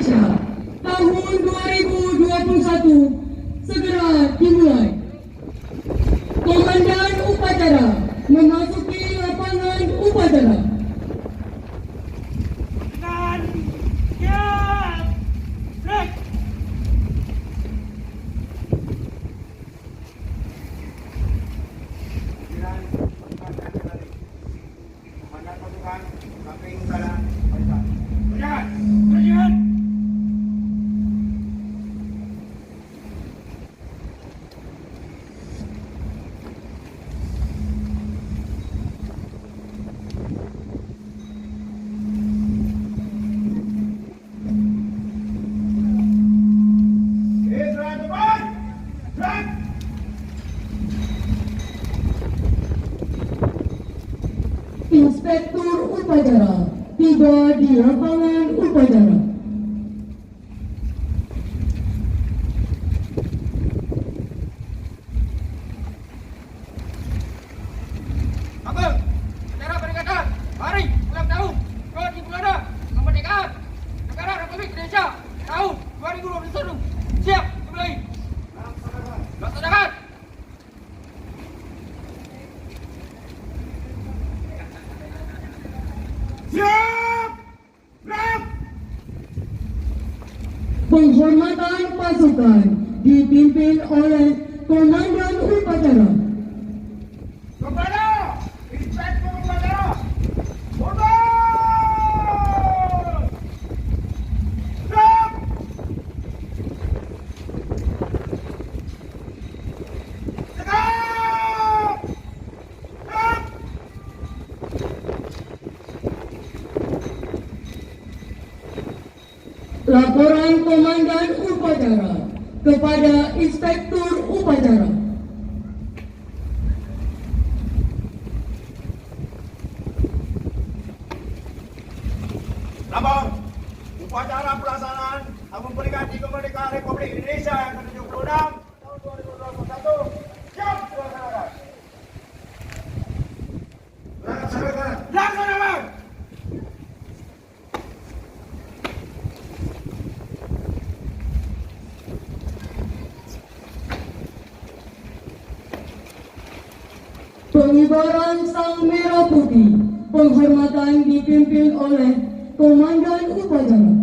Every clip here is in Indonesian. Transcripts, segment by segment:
Indonesia tahun 2021 segera dimulai. Komandan upacara memasuki lapangan upacara. Dengan siap, break. Komandan pasukan samping kanan barisan. Berjalan, berjalan. Israel depan, break. Inspektur upacara tiba di lapangan upacara. Abang, acara peringatan Hari Ulang Tahun ke-76 Kemerdekaan Negara Republik Indonesia tahun 2021 siap dimulai. Laksanakan. Siap, break. Penghormatan pasukan dipimpin oleh Komandan upacara. Kepada Inspektur Upacara, mundur! Siap! Tegak! Siap! Laporan Komandan upacara kepada Inspektur upacara. Lapor, upacara pelaksanaan tahun peringatan kemerdekaan Republik Indonesia yang ke-76 tahun 2021 siap dilaksanakan. Laksanakan. Laksanakan. Pengibaran Sang Merah Putih, penghormatan dipimpin oleh Komandan upacara.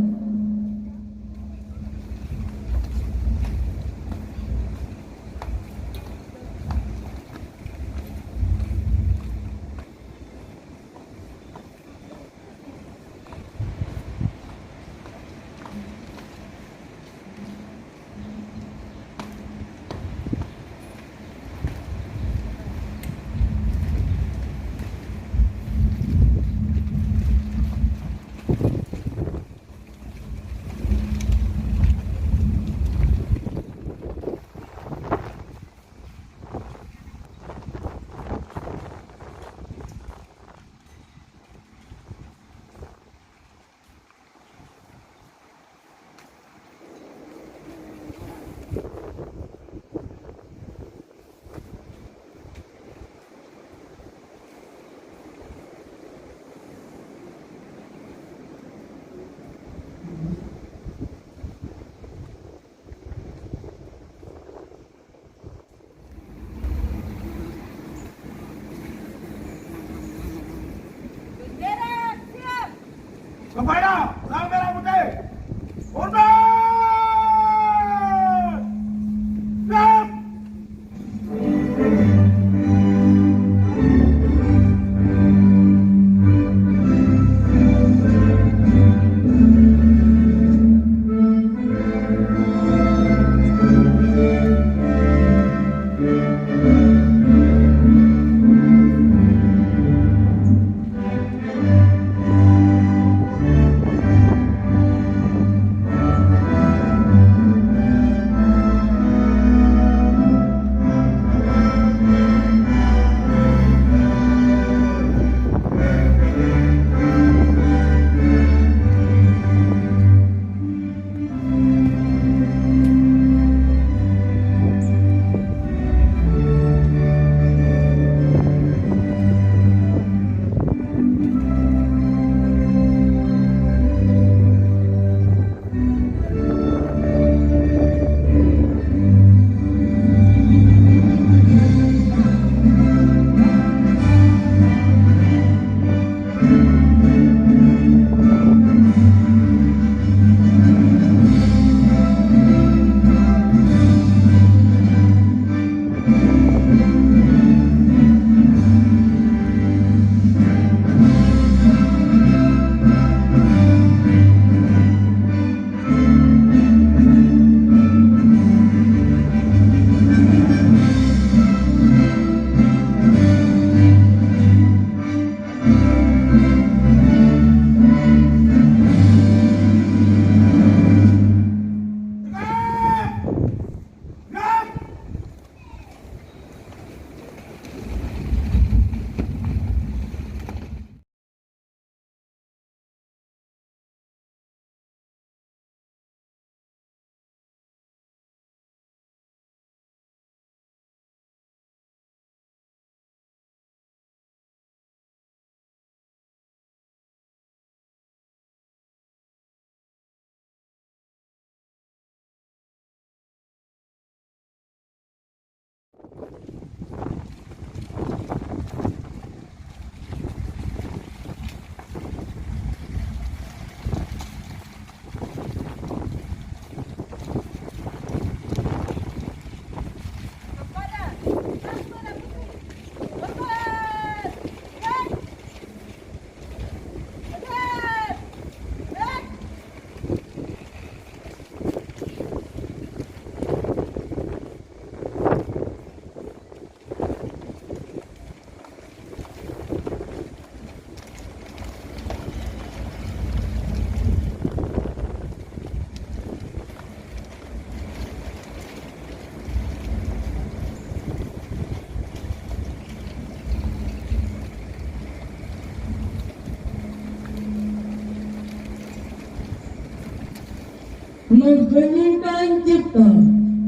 Mengheningkan cipta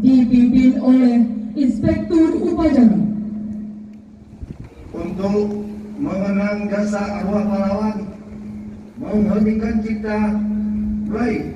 dipimpin oleh Inspektur Upacara. Untuk mengenang jasa arwah pahlawan, mengheningkan cipta, mulai.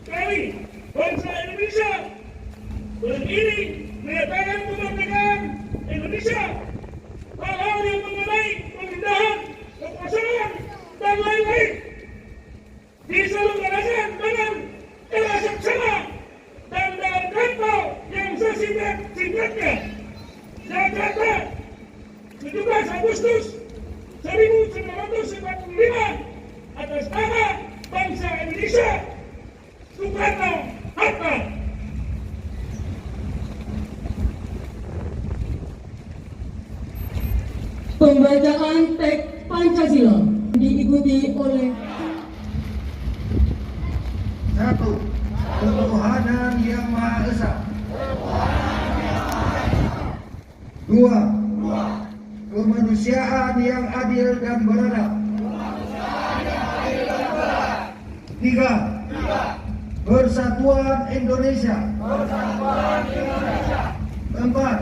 Kami, bangsa Indonesia, berdiri menyatakan kemerdekaan Indonesia. Hal-hal yang mengenai pemindahan, kekuasaan, dan lain-lain diselenggarakan dengan cara seksama dan dalam kantor yang sesingkat-singkatnya. Jakarta, 17 Agustus 1945, atas nama bangsa Indonesia, Soekarno Hatta. Pembacaan teks Pancasila diikuti oleh Satu, ketuhanan yang Maha Esa. Dua, kemanusiaan yang adil dan beradab. Tiga, persatuan Indonesia. Empat,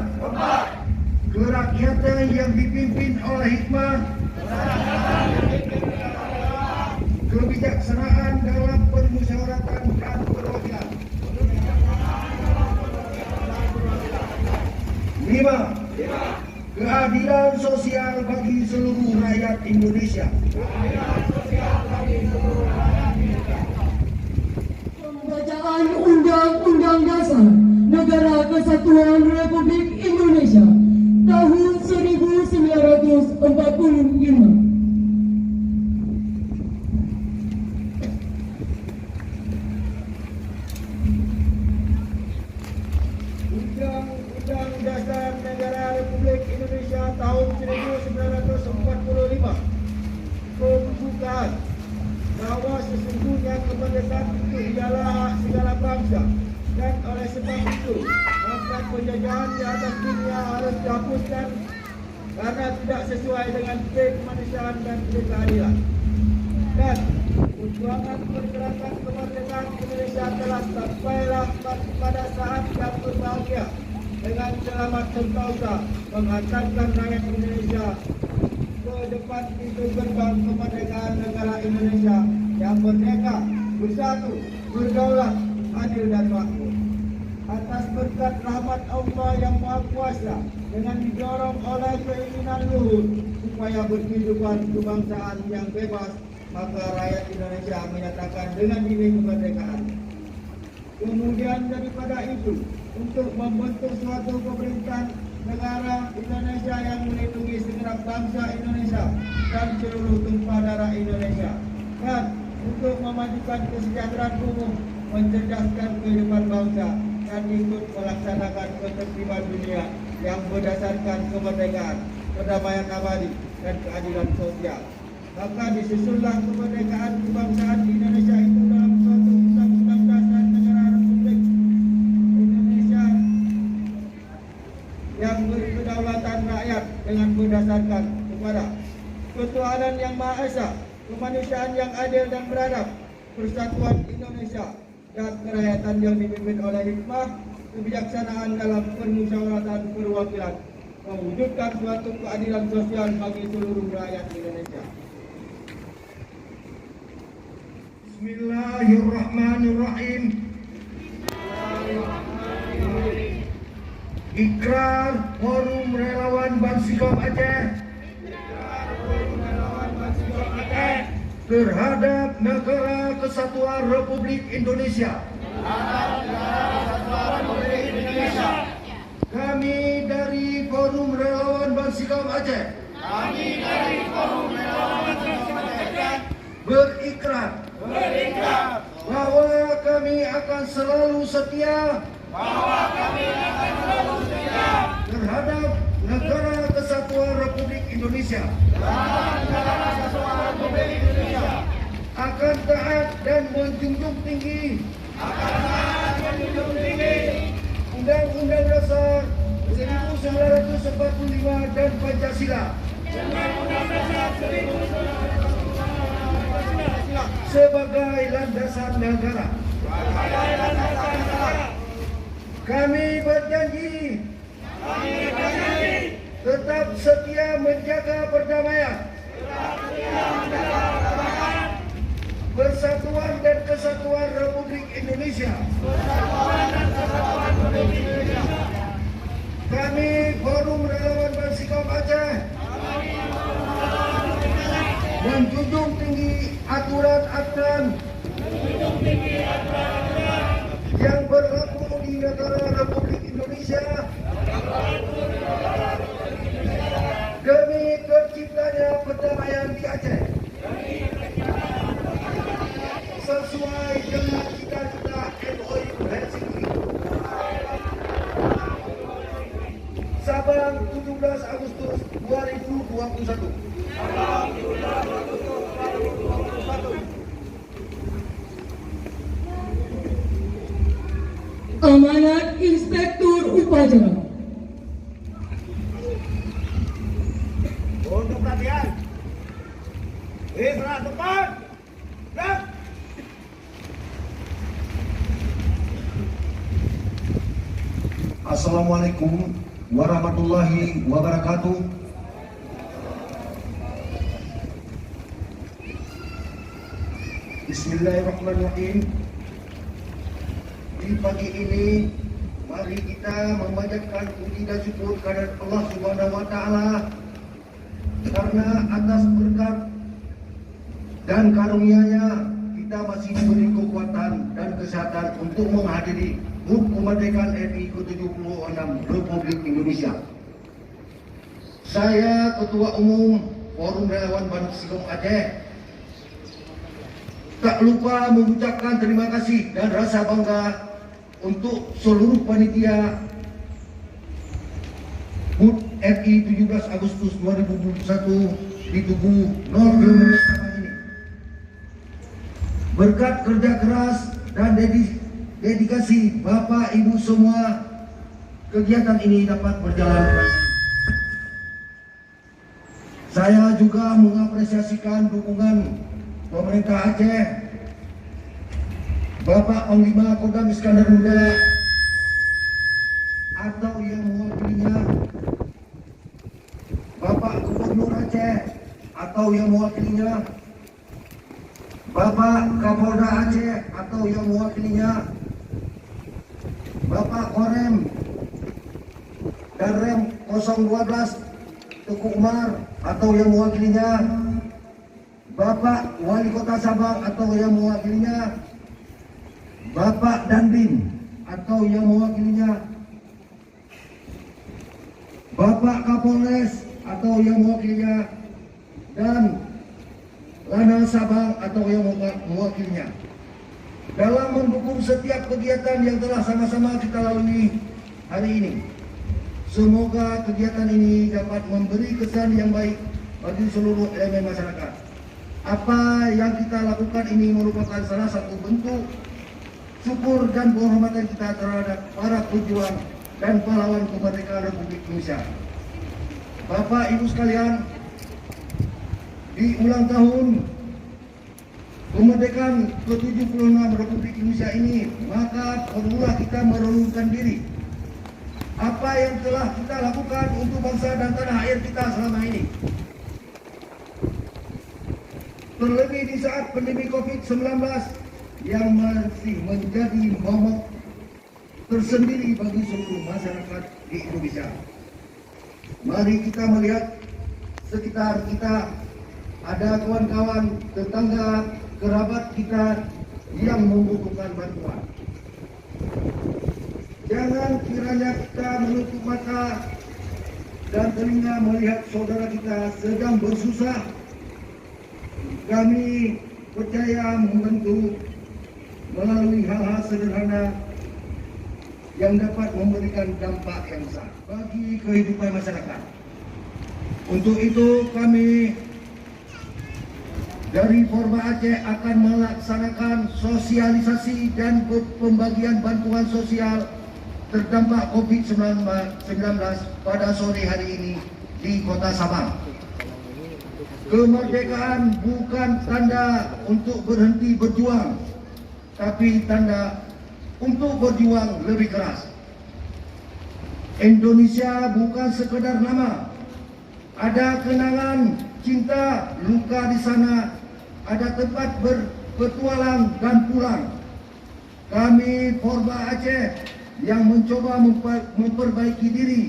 kerakyatan yang dipimpin oleh hikmah, kebijaksanaan dalam permusyawaratan dan perwakilan. Lima, keadilan sosial bagi seluruh rakyat Indonesia. Pembacaan Undang-Undang Dasar Negara Kesatuan Republik Indonesia tahun 1945. Undang-Undang Dasar Negara Republik Indonesia tahun 1945 pembukaan bahwa sesungguhnya kemerdekaan itu ialah hak segala bangsa, dan oleh sebab itu maka penjajahan di atas dunia harus dihapuskan karena tidak sesuai dengan kemanusiaan dan keadilan. Dan perjuangan pergerakan kemerdekaan Indonesia telah sampailah pada saat yang berbahagia dengan selamat sentosa menghantarkan rakyat Indonesia ke depan pintu gerbang kemerdekaan negara Indonesia yang merdeka, bersatu, berdaulat, adil dan makmur. Atas berkat rahmat Allah yang Maha Kuasa dengan didorong oleh keinginan luhur supaya berkehidupan kebangsaan yang bebas, maka rakyat Indonesia menyatakan dengan diri kemerdekaan. Kemudian daripada itu, untuk membentuk suatu pemerintahan negara Indonesia yang melindungi segenap bangsa Indonesia dan seluruh tumpah darah Indonesia, dan untuk memajukan kesejahteraan umum, mencerdaskan kehidupan bangsa, dan ikut melaksanakan ketertiban dunia yang berdasarkan kemerdekaan, perdamaian abadi, dan keadilan sosial. Maka disusunlah kemerdekaan kebangsaan Indonesia itu dalam suatu undang-undang dasar negara Republik Indonesia yang berkedaulatan rakyat dengan berdasarkan kepada ketuhanan yang Maha Esa, kemanusiaan yang adil dan beradab, persatuan Indonesia, dan kerakyatan yang dipimpin oleh hikmah, kebijaksanaan dalam permusyawaratan perwakilan, mewujudkan suatu keadilan sosial bagi seluruh rakyat Indonesia. Bismillahirrahmanirrahim. Ikrar Forum Relawan Bansikom Aceh terhadap Negara Kesatuan Republik Indonesia. Kami dari Forum Relawan Bansikom Aceh berikrar bahwa kami akan selalu setia terhadap Negara Kesatuan Republik Indonesia, akan taat dan menjunjung tinggi Undang-Undang Dasar 1945 dan Pancasila sebagai landasan negara. Kami berjanji tetap setia menjaga perdamaian, persatuan dan kesatuan Republik Indonesia. Kami Forum Relawan Bansikom Aceh menjunjung tinggi aturan-aturan yang berlaku di negara Republik Indonesia demi terciptanya perdamaian di Aceh sesuai dengan cita-cita MOU Helsinki. Sabang 17 Agustus 2021. Amanat Inspektur Upacara. Untuk perhatian. Serah depan. Gerak. Assalamualaikum warahmatullahi wabarakatuh. Bismillahirrahmanirrahim. Di pagi ini, mari kita memanjatkan puji dan syukur kepada Allah Subhanahu wa Ta'ala karena atas berkat dan karunia-Nya kita masih diberi kekuatan dan kesehatan untuk menghadiri HUT Kemerdekaan RI ke-76 Republik Indonesia. Saya Ketua Umum Forum Relawan Bansikom Aceh tak lupa mengucapkan terima kasih dan rasa bangga untuk seluruh panitia HUT RI 17 Agustus 2021 di Tugu 0 km Sabang ini. Berkat kerja keras dan dedikasi Bapak Ibu semua, kegiatan ini dapat berjalan dengan baik. Saya juga mengapresiasikan dukungan pemerintah Aceh, Bapak Panglima Kodam Iskandar Muda atau yang mewakilinya, Bapak Gubernur Aceh atau yang mewakilinya, Bapak Kapolda Aceh atau yang mewakilinya, Bapak Korem dan Rem 012 Tuku Umar atau yang mewakilinya, Bapak Wali Kota Sabang atau yang mewakilinya, Bapak Dandim atau yang mewakilinya, Bapak Kapolres atau yang mewakilinya, dan Lanal Sabang atau yang mewakilinya, dalam mendukung setiap kegiatan yang telah sama-sama kita lalui hari ini. Semoga kegiatan ini dapat memberi kesan yang baik bagi seluruh elemen masyarakat. Apa yang kita lakukan ini merupakan salah satu bentuk syukur dan penghormatan kita terhadap para pejuang dan pahlawan kemerdekaan Republik Indonesia. Bapak Ibu sekalian, di ulang tahun kemerdekaan ke-76 Republik Indonesia ini, maka perlulah kita merenungkan diri apa yang telah kita lakukan untuk bangsa dan tanah air kita selama ini. Terlebih di saat pandemi COVID-19 yang masih menjadi momok tersendiri bagi seluruh masyarakat di Indonesia. Mari kita melihat sekitar kita, ada kawan-kawan, tetangga, kerabat kita yang membutuhkan bantuan. Jangan kiranya kita menutup mata dan telinga melihat saudara kita sedang bersusah. Kami percaya membantu melalui hal-hal sederhana yang dapat memberikan dampak yang besar bagi kehidupan masyarakat. Untuk itu kami dari Forba Aceh akan melaksanakan sosialisasi dan pembagian bantuan sosial terdampak COVID-19 pada sore hari ini di Kota Sabang. Kemerdekaan bukan tanda untuk berhenti berjuang, tapi tanda untuk berjuang lebih keras. Indonesia bukan sekedar nama. Ada kenangan cinta, luka di sana, ada tempat berpetualang dan pulang. Kami Forba Aceh yang mencoba memperbaiki diri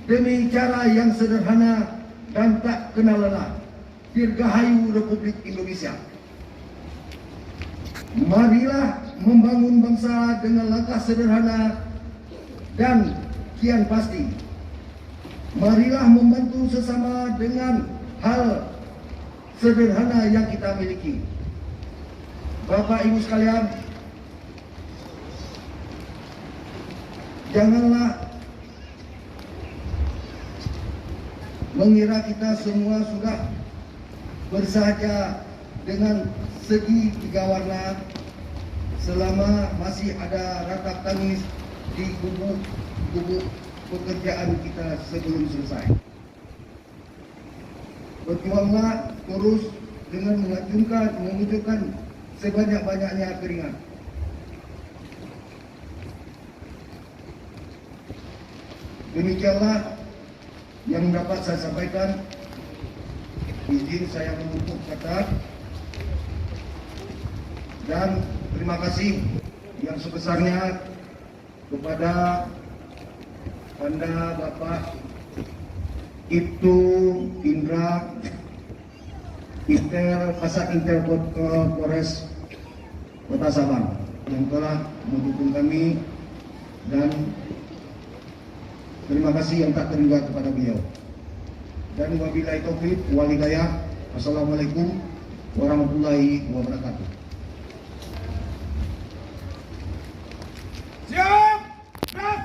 demi cara yang sederhana dan tak kenal lelah. Dirgahayu Republik Indonesia. Marilah membangun bangsa dengan langkah sederhana dan kian pasti. Marilah membantu sesama dengan hal sederhana yang kita miliki. Bapak Ibu sekalian, janganlah mengira kita semua sudah bersahaja dengan segi tiga warna selama masih ada ratap tangis di gubuk pekerjaan kita sebelum selesai. Berjuanglah terus dengan menunjukkan sebanyak-banyaknya keringat. Demikianlah yang dapat saya sampaikan. Izin saya menutup kata dan terima kasih yang sebesarnya kepada Anda Bapak Ibtu Indra Kasat Intel Polres Kota Sabang yang telah mendukung kami, dan terima kasih yang tak terhingga kepada beliau. Dan wabillahi taufik wal hidayah. Wassalamualaikum warahmatullahi wabarakatuh. Siap! Gerak!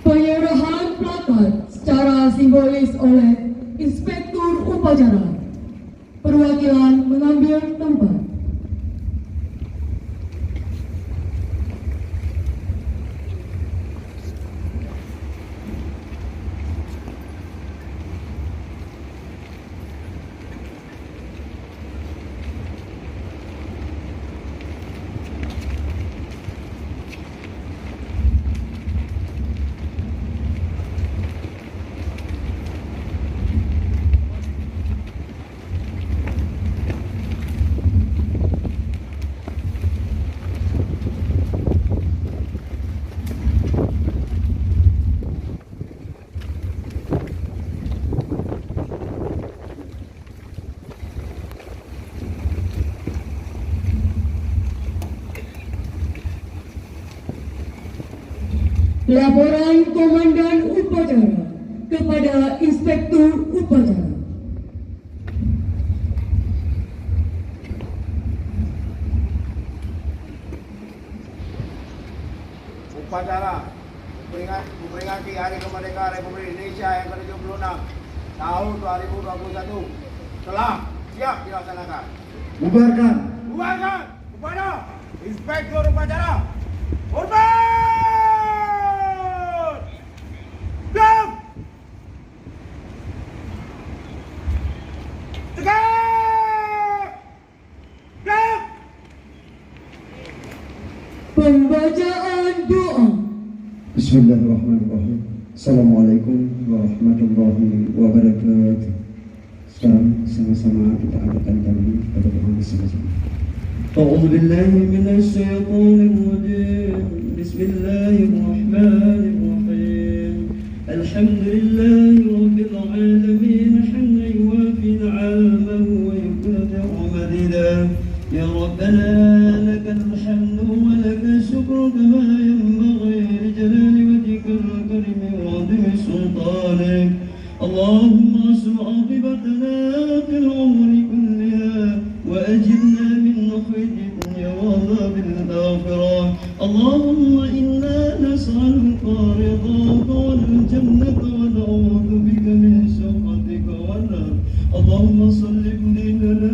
Pengerahan diangkat secara simbolis oleh Inspektur Upacara. Perwakilan mengambil tempat. Laporan Komandan Upacara kepada Inspektur Upacara. Upacara memperingati Hari Kemerdekaan Republik Indonesia yang ke-76 tahun 2021 telah siap dilaksanakan. Bubarkan. Bubarkan kepada Inspektur Upacara. Hormat! Diam! Tegak! Diam! Pembacaan doa. Bismillahirrahmanirrahim. Assalamualaikum warahmatullahi wabarakatuh. Sekarang sama-sama kita angkatkan tangan pada doa masing-masing. A'udzu billahi minasy syaithanir rajim. Bismillahirrahmanirrahim. Alhamdulillahi rabbil alamin. Hamdan yuwafi ni'amahu wa yukafi'u madidah. Ya Rabbana lakal hamdu wa lakal syukru kama yanbaghi li jalali wajhikal karim wa 'azimi sultanik. Allahumma asli 'aqibatana fil umri kulliha wa ajirna min khizyi dunya wa 'adhabil akhirah. Allahumma inna nas'aluka ridhaka wal jannata wa na'udzu bika min sakhatika wan nar. Allahumma sallim dinana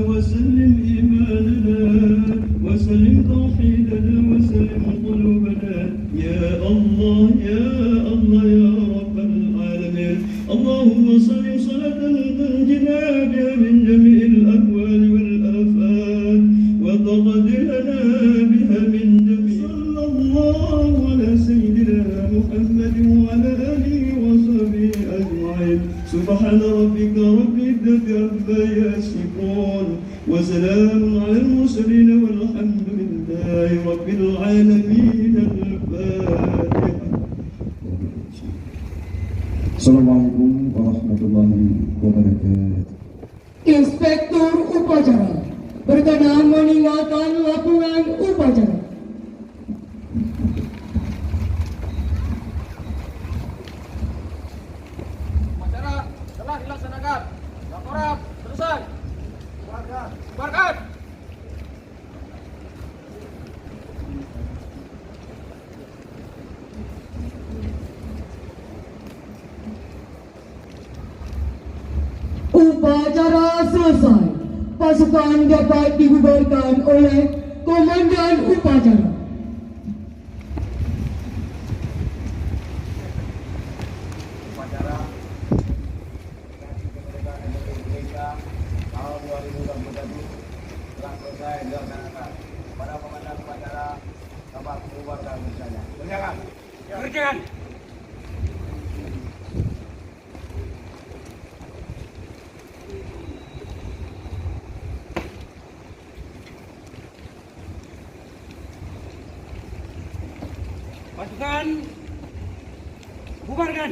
wa sallim imanana wa sallim tauhidana wa sallim qulubana ya Allah ya Allah ya rabbal alamin. Allahumma sallim salatan tunjina biha min jami'il ahwal wal afat wa taqdir lana biha min jami' sallallahu ala sayyidina Muhammad wa ala alihi wa sahbihi ajma'in. Subhana rabbika rabbil izzati amma yasifun wa salamun ala al-mursalin walhamdulillahi rabbil alamin. Al-Fatihah. Assalamualaikum warahmatullahi wabarakatuh. Inspektur Upacara berkenan meninggalkan lapangan upacara. Upacara telah dilaksanakan. Laporan selesai. Bubarkan. Upacara selesai. Pasukan dapat dibubarkan oleh Komandan Upacara. Upacara kemerdekaan Republik Indonesia tahun 2021 telah selesai dilaksanakan. Para komandan upacara dapat membubarkan misalnya. Kerjakan. Kerjakan. Pasukan bubarkan.